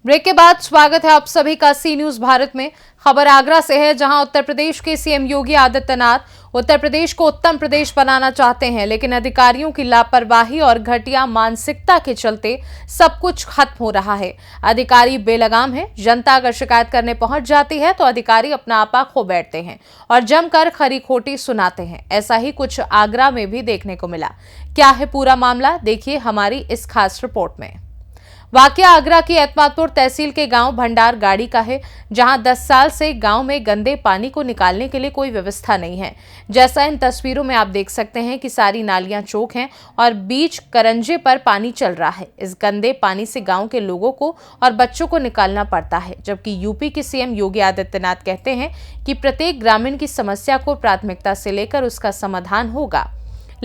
Break के बाद स्वागत है आप सभी का सी न्यूज भारत में। खबर आगरा से है, जहां उत्तर प्रदेश के सीएम योगी आदित्यनाथ उत्तर प्रदेश को उत्तम प्रदेश बनाना चाहते हैं, लेकिन अधिकारियों की लापरवाही और घटिया मानसिकता के चलते सब कुछ खत्म हो रहा है। अधिकारी बेलगाम है। जनता अगर शिकायत करने पहुंच जाती है तो अधिकारी अपना आपा खो बैठते हैं और जमकर खरी खोटी सुनाते हैं। ऐसा ही कुछ आगरा में भी देखने को मिला। क्या है पूरा मामला, देखिए हमारी इस खास रिपोर्ट में। वाकया आगरा की एतमादपुर तहसील के गांव भंडार गाड़ी का है, जहां 10 साल से गांव में गंदे पानी को निकालने के लिए कोई व्यवस्था नहीं है। जैसा इन तस्वीरों में आप देख सकते हैं कि सारी नालियां चौक हैं और बीच करंजे पर पानी चल रहा है। इस गंदे पानी से गांव के लोगों को और बच्चों को निकालना पड़ता है, जबकि यूपी के सीएम योगी आदित्यनाथ कहते हैं कि प्रत्येक ग्रामीण की समस्या को प्राथमिकता से लेकर उसका समाधान होगा।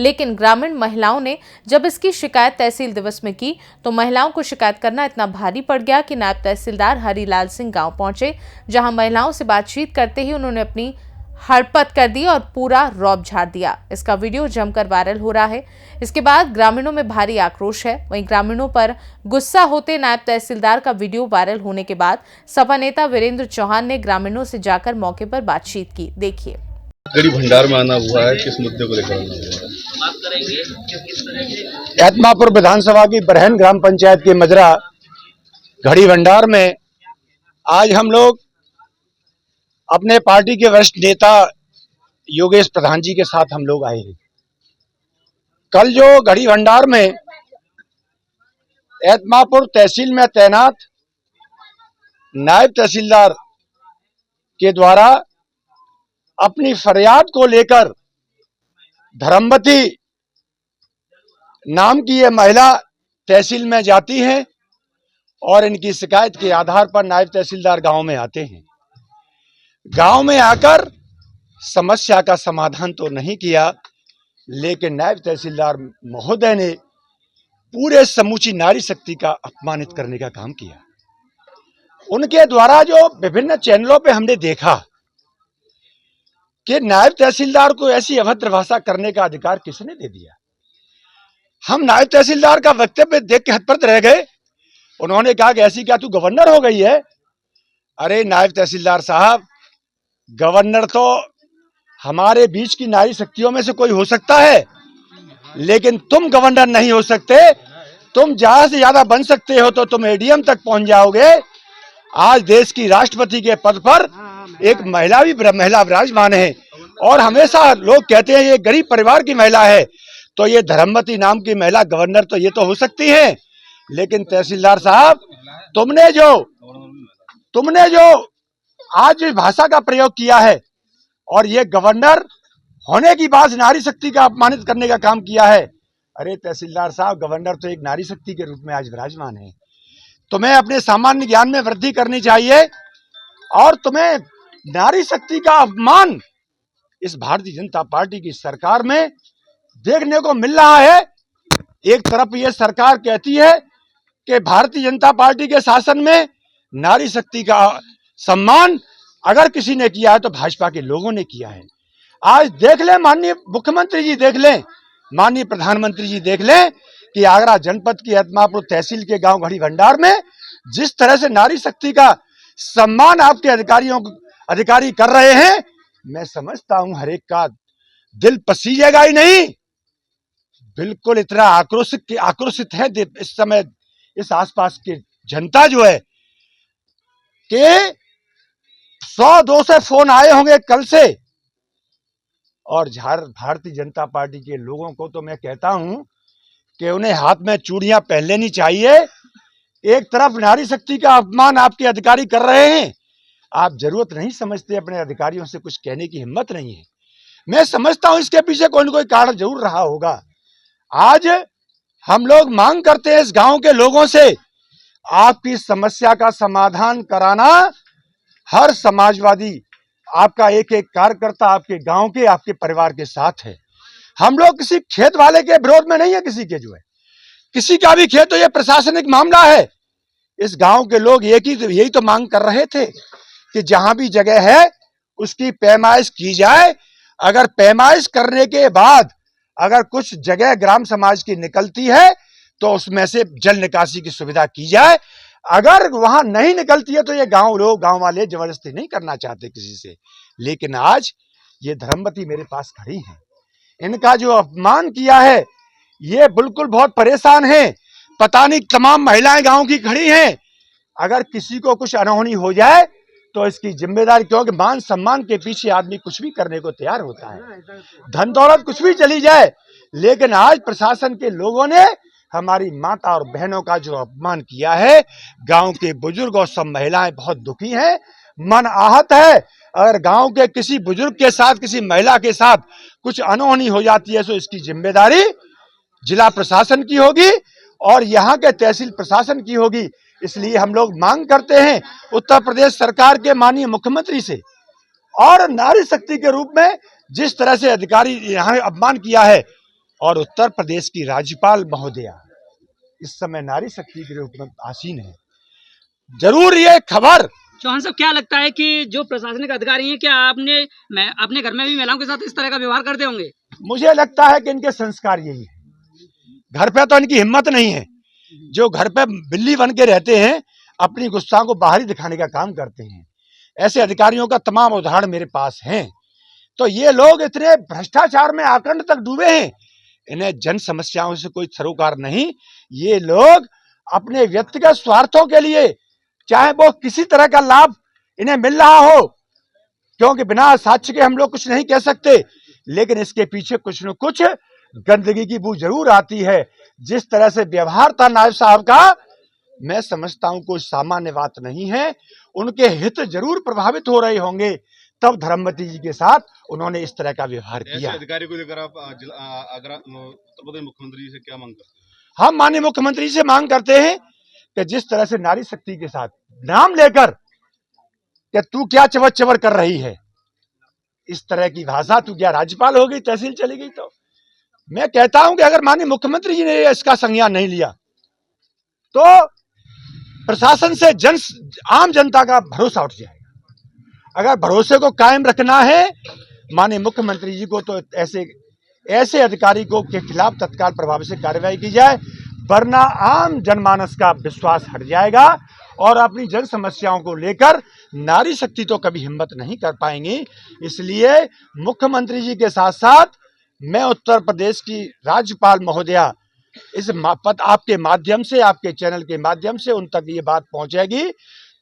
लेकिन ग्रामीण महिलाओं ने जब इसकी शिकायत तहसील दिवस में की तो महिलाओं को शिकायत करना इतना भारी पड़ गया कि नायब तहसीलदार हरिलाल सिंह गांव पहुंचे, जहां महिलाओं से बातचीत करते ही उन्होंने अपनी हड़पत कर दी और पूरा रौब झाड़ दिया। इसका वीडियो जमकर वायरल हो रहा है। इसके बाद ग्रामीणों में भारी आक्रोश है। वहीं ग्रामीणों पर गुस्सा होते नायब तहसीलदार का वीडियो वायरल होने के बाद सपा नेता वीरेंद्र चौहान ने ग्रामीणों से जाकर मौके पर बातचीत की। देखिए। गरीब भंडार में आना हुआ है, किस मुद्दे को लेकर आना हुआ है? एतमादपुर विधानसभा की बरहन ग्राम पंचायत के मजरा घड़ी भंडार में आज हम लोग अपने पार्टी के वरिष्ठ नेता योगेश प्रधान जी के साथ हम लोग आए हैं। कल जो घड़ी भंडार में एतमादपुर तहसील में तैनात नायब तहसीलदार के द्वारा अपनी फरियाद को लेकर धर्मवती नाम की ये महिला तहसील में जाती है और इनकी शिकायत के आधार पर नायब तहसीलदार गांव में आते हैं। गांव में आकर समस्या का समाधान तो नहीं किया, लेकिन नायब तहसीलदार महोदय ने पूरे समूची नारी शक्ति का अपमानित करने का काम किया। उनके द्वारा जो विभिन्न चैनलों पे हमने देखा कि नायब तहसीलदार को ऐसी अभद्र भाषा करने का अधिकार किसने दे दिया। हम नायब तहसीलदार का वक्तव्य देख के हतप्रत रह गए। उन्होंने कहा कि ऐसी क्या तू गवर्नर हो गई है? अरे नायब तहसीलदार साहब, गवर्नर तो हमारे बीच की नारी शक्तियों में से कोई हो सकता है, लेकिन तुम गवर्नर नहीं हो सकते। तुम ज्यादा से ज्यादा बन सकते हो तो तुम एडीएम तक पहुंच जाओगे। आज देश की राष्ट्रपति के पद पर एक महिला विराजमान है और हमेशा लोग कहते हैं ये गरीब परिवार की महिला है, तो ये धर्मवती नाम की महिला गवर्नर तो ये तो हो सकती है। लेकिन तहसीलदार साहब, तुमने जो आज भाषा का प्रयोग किया है और ये गवर्नर होने की बात नारी शक्ति का अपमानित करने का काम किया है। अरे तहसीलदार साहब, गवर्नर तो एक नारी शक्ति के रूप में आज विराजमान है। तुम्हें अपने सामान्य ज्ञान में वृद्धि करनी चाहिए और तुम्हें नारी शक्ति का अपमान इस भारतीय जनता पार्टी की सरकार में देखने को मिल रहा है। एक तरफ ये सरकार कहती है कि भारतीय जनता पार्टी के शासन में नारी शक्ति का सम्मान अगर किसी ने किया है तो भाजपा के लोगों ने किया है। आज देख लें, माननीय मुख्यमंत्री जी देख लें, माननीय प्रधानमंत्री जी देख लें कि आगरा जनपद की एतमादपुर तहसील के गांव घड़ी भंडार में जिस तरह से नारी शक्ति का सम्मान आपके अधिकारी कर रहे हैं, मैं समझता हूं हर एक का दिल पसीजेगा ही नहीं। बिल्कुल इतना आक्रोशित है इस समय इस आसपास की जनता जो है कि 100-200 फोन आए होंगे कल से। और भारतीय जनता पार्टी के लोगों को तो मैं कहता हूं कि उन्हें हाथ में चूड़ियां पहन लेनी चाहिए। एक तरफ नारी शक्ति का अपमान आपके अधिकारी कर रहे हैं, आप जरूरत नहीं समझते, अपने अधिकारियों से कुछ कहने की हिम्मत नहीं है। मैं समझता हूं इसके पीछे कोई न कोई कारण जरूर रहा होगा। आज हम लोग मांग करते हैं इस गांव के लोगों से, आपकी समस्या का समाधान कराना हर समाजवादी, आपका एक एक कार्यकर्ता आपके गांव के, आपके परिवार के साथ है। हम लोग किसी खेत वाले के विरोध में नहीं है, किसी का भी खेत तो यह प्रशासनिक मामला है। इस गांव के लोग यही तो मांग कर रहे थे कि जहां भी जगह है उसकी पैमाइश की जाए। अगर पैमाइश करने के बाद अगर कुछ जगह ग्राम समाज की निकलती है तो उसमें से जल निकासी की सुविधा की जाए। अगर वहां नहीं निकलती है तो ये गांव वाले जबरदस्ती नहीं करना चाहते किसी से। लेकिन आज ये धर्मवती मेरे पास खड़ी हैं, इनका जो अपमान किया है, ये बिल्कुल बहुत परेशान है। पता नहीं तमाम महिलाएं गांव की खड़ी हैं, अगर किसी को कुछ अनहोनी हो जाए तो इसकी जिम्मेदारी, क्योंकि मान सम्मान के पीछे आदमी कुछ भी करने को तैयार होता है, धन दौलत कुछ भी चली जाए। लेकिन आज प्रशासन के लोगों ने हमारी माता और बहनों का जो अपमान किया है, गांव के बुजुर्ग और सब महिलाएं बहुत दुखी हैं, मन आहत है। अगर गांव के किसी बुजुर्ग के साथ, किसी महिला के साथ कुछ अनहोनी हो जाती है तो इसकी जिम्मेदारी जिला प्रशासन की होगी और यहाँ के तहसील प्रशासन की होगी। इसलिए हम लोग मांग करते हैं उत्तर प्रदेश सरकार के माननीय मुख्यमंत्री से, और नारी शक्ति के रूप में जिस तरह से अधिकारी यहाँ अपमान किया है, और उत्तर प्रदेश की राज्यपाल महोदया इस समय नारी शक्ति के रूप में आसीन है। जरूर ये खबर। चौहान साहब, क्या लगता है कि जो प्रशासनिक अधिकारी हैं, क्या मैं अपने घर में भी महिलाओं के साथ इस तरह का व्यवहार करते होंगे? मुझे लगता है कि इनके संस्कार यही है। घर पे तो इनकी हिम्मत नहीं है, जो घर पे बिल्ली बन के रहते हैं, अपनी गुस्सा को बाहर ही दिखाने का काम करते हैं। ऐसे अधिकारियों का तमाम उदाहरण मेरे पास हैं। तो ये लोग इतने भ्रष्टाचार में आकंठ तक डूबे हैं, इन्हें जन समस्याओं से कोई सरोकार नहीं। ये लोग अपने व्यक्तिगत स्वार्थों के लिए, चाहे वो किसी तरह का लाभ इन्हें मिल रहा हो, क्योंकि बिना साक्ष्य के हम लोग कुछ नहीं कह सकते, लेकिन इसके पीछे कुछ न कुछ गंदगी की बू जरूर आती है। जिस तरह से व्यवहार था नायब साहब का, मैं समझता हूं कोई सामान्य बात नहीं है। उनके हित जरूर प्रभावित हो रहे होंगे, तब धर्मवती जी के साथ उन्होंने इस तरह का व्यवहार किया। अधिकारी को लेकर आप उत्तर प्रदेश मुख्यमंत्री जी से क्या मांग करते हैं? हम माननीय मुख्यमंत्री से मांग करते हैं कि जिस तरह से नारी शक्ति के साथ नाम लेकर कि तू क्या चबर चबर कर रही है, इस तरह की भाषा, तू क्या राज्यपाल हो गई, तहसील चली गई? तो मैं कहता हूं कि अगर माननीय मुख्यमंत्री जी ने इसका संज्ञान नहीं लिया तो प्रशासन से आम जनता का भरोसा उठ जाएगा। अगर भरोसे को कायम रखना है माननीय मुख्यमंत्री जी को, तो ऐसे अधिकारी को के खिलाफ तत्काल प्रभाव से कार्रवाई की जाए, वरना आम जनमानस का विश्वास हट जाएगा और अपनी जन समस्याओं को लेकर नारी शक्ति तो कभी हिम्मत नहीं कर पाएंगी। इसलिए मुख्यमंत्री जी के साथ साथ मैं उत्तर प्रदेश की राज्यपाल महोदया, इस आपके माध्यम से, आपके चैनल के माध्यम से उन तक ये बात पहुंचेगी,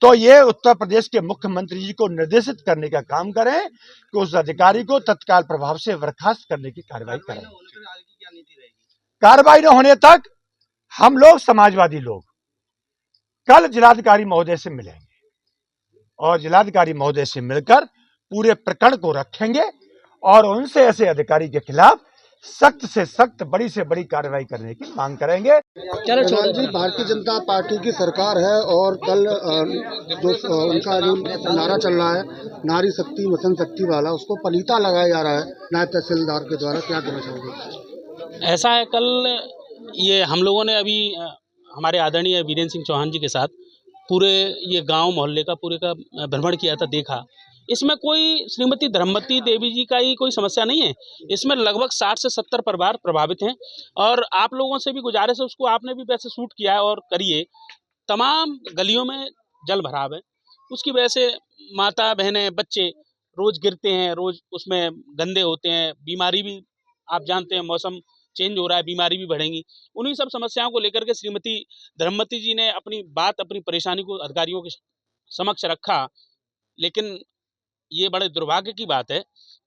तो ये उत्तर प्रदेश के मुख्यमंत्री जी को निर्देशित करने का काम करें कि उस अधिकारी को तत्काल प्रभाव से बर्खास्त करने की कार्रवाई करें। कार्रवाई न होने तक हम लोग, समाजवादी लोग, कल जिलाधिकारी महोदय से मिलेंगे और जिलाधिकारी महोदय से मिलकर पूरे प्रकरण को रखेंगे और उनसे ऐसे अधिकारी के खिलाफ सख्त से सख्त, बड़ी से बड़ी कार्रवाई करने की मांग करेंगे। चलो जी, भारतीय जनता पार्टी की सरकार है और कल जो उनका जो नारा चल रहा है, नारी शक्ति मिशन शक्ति वाला, उसको पलीता लगाया जा रहा है नायब तहसीलदार के द्वारा, क्या कहना चाहोगे? ऐसा है, कल ये हम लोगों ने अभी हमारे आदरणीय वीरेंद्र सिंह चौहान जी के साथ पूरे ये गांव मोहल्ले का पूरे का भ्रमण किया था, देखा। इसमें कोई श्रीमती धर्मवती देवी जी का ही कोई समस्या नहीं है, इसमें लगभग 60 से 70 परिवार प्रभावित हैं। और आप लोगों से भी गुजारिश है, उसको आपने भी वैसे शूट किया है और करिए, तमाम गलियों में जल भराव है, उसकी वजह से माता बहनें बच्चे रोज गिरते हैं, रोज उसमें गंदे होते हैं, बीमारी भी आप जानते हैं, मौसम चेंज हो रहा है, बीमारी भी बढ़ेंगी। उन्हीं सब समस्याओं को लेकर के श्रीमती धर्मवती जी ने अपनी बात, अपनी परेशानी को अधिकारियों के समक्ष रखा। लेकिन ये बड़े दुर्भाग्य की बात है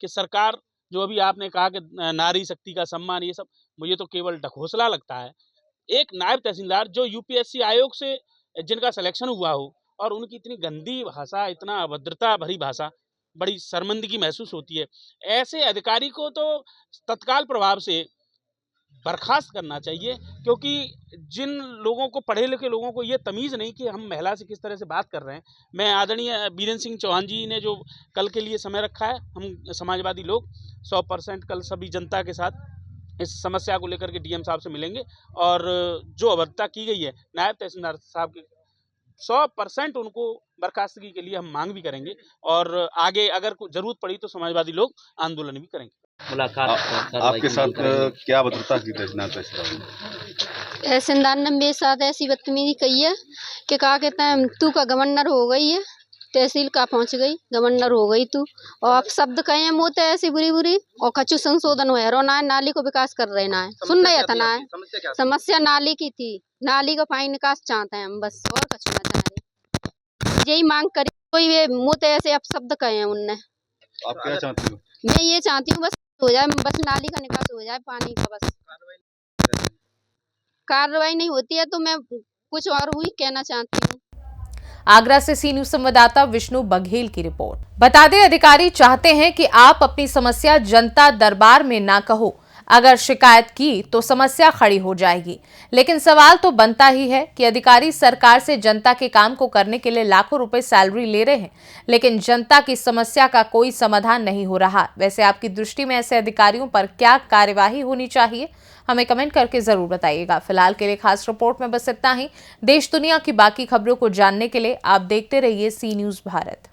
कि सरकार, जो अभी आपने कहा कि नारी शक्ति का सम्मान, ये सब मुझे तो केवल ढकोसला लगता है। एक नायब तहसीलदार जो यूपीएससी आयोग से जिनका सिलेक्शन हुआ हो और उनकी इतनी गंदी भाषा, इतना अभद्रता भरी भाषा, बड़ी शर्मिंदगी महसूस होती है। ऐसे अधिकारी को तो तत्काल प्रभाव से बर्खास्त करना चाहिए, क्योंकि जिन लोगों को, पढ़े लिखे लोगों को ये तमीज़ नहीं कि हम महिला से किस तरह से बात कर रहे हैं। मैं आदरणीय वीरेंद्र सिंह चौहान जी ने जो कल के लिए समय रखा है, हम समाजवादी लोग 100% कल सभी जनता के साथ इस समस्या को लेकर के डीएम साहब से मिलेंगे और जो अभद्रता की गई है नायब तहसीलदार साहब के, 100% उनको बर्खास्तगी के लिए हम मांग भी करेंगे और आगे अगर जरूरत पड़ी तो समाजवादी लोग आंदोलन भी करेंगे। मुलाकात आपके साथ क्या भद्रता की तहसीलदार ने? तहसीलदार ने मेरे साथ ऐसी बदतमीजी की है कि कहा कहते हैं तू का गवर्नर हो गई है, तहसील का पहुंच गई, गवर्नर हो गई तू। और आप शब्द कहे हैं मुँह तो ऐसी बुरी बुरी, और कछु संशोधन हो रो ना है, नाली को विकास कर रहे ना है, सुन रहे था ना है। समस्या नाली की थी, नाली का पानी निकास चाहते हैं हम, बस और कछु ना चाह रहे, यही मांग करी। कोई वे मुँह तो ऐसे आप शब्द कहे हैं उनने। आप क्या चाहती हो? मैं ये चाहती हूँ बस हो जाए, बस नाली का निकास हो जाए पानी का, बस कार्रवाई नहीं होती है तो मैं कुछ और हुई कहना चाहती हूँ। आगरा से सी न्यूज संवाददाता विष्णु बघेल की रिपोर्ट। बता दें, अधिकारी चाहते हैं कि आप अपनी समस्या जनता दरबार में ना कहो, अगर शिकायत की तो समस्या खड़ी हो जाएगी। लेकिन सवाल तो बनता ही है कि अधिकारी सरकार से जनता के काम को करने के लिए लाखों रुपए सैलरी ले रहे हैं, लेकिन जनता की समस्या का कोई समाधान नहीं हो रहा। वैसे आपकी दृष्टि में ऐसे अधिकारियों पर क्या कार्यवाही होनी चाहिए, हमें कमेंट करके जरूर बताइएगा। फिलहाल के लिए खास रिपोर्ट में बस इतना ही। देश दुनिया की बाकी खबरों को जानने के लिए आप देखते रहिए सी न्यूज भारत।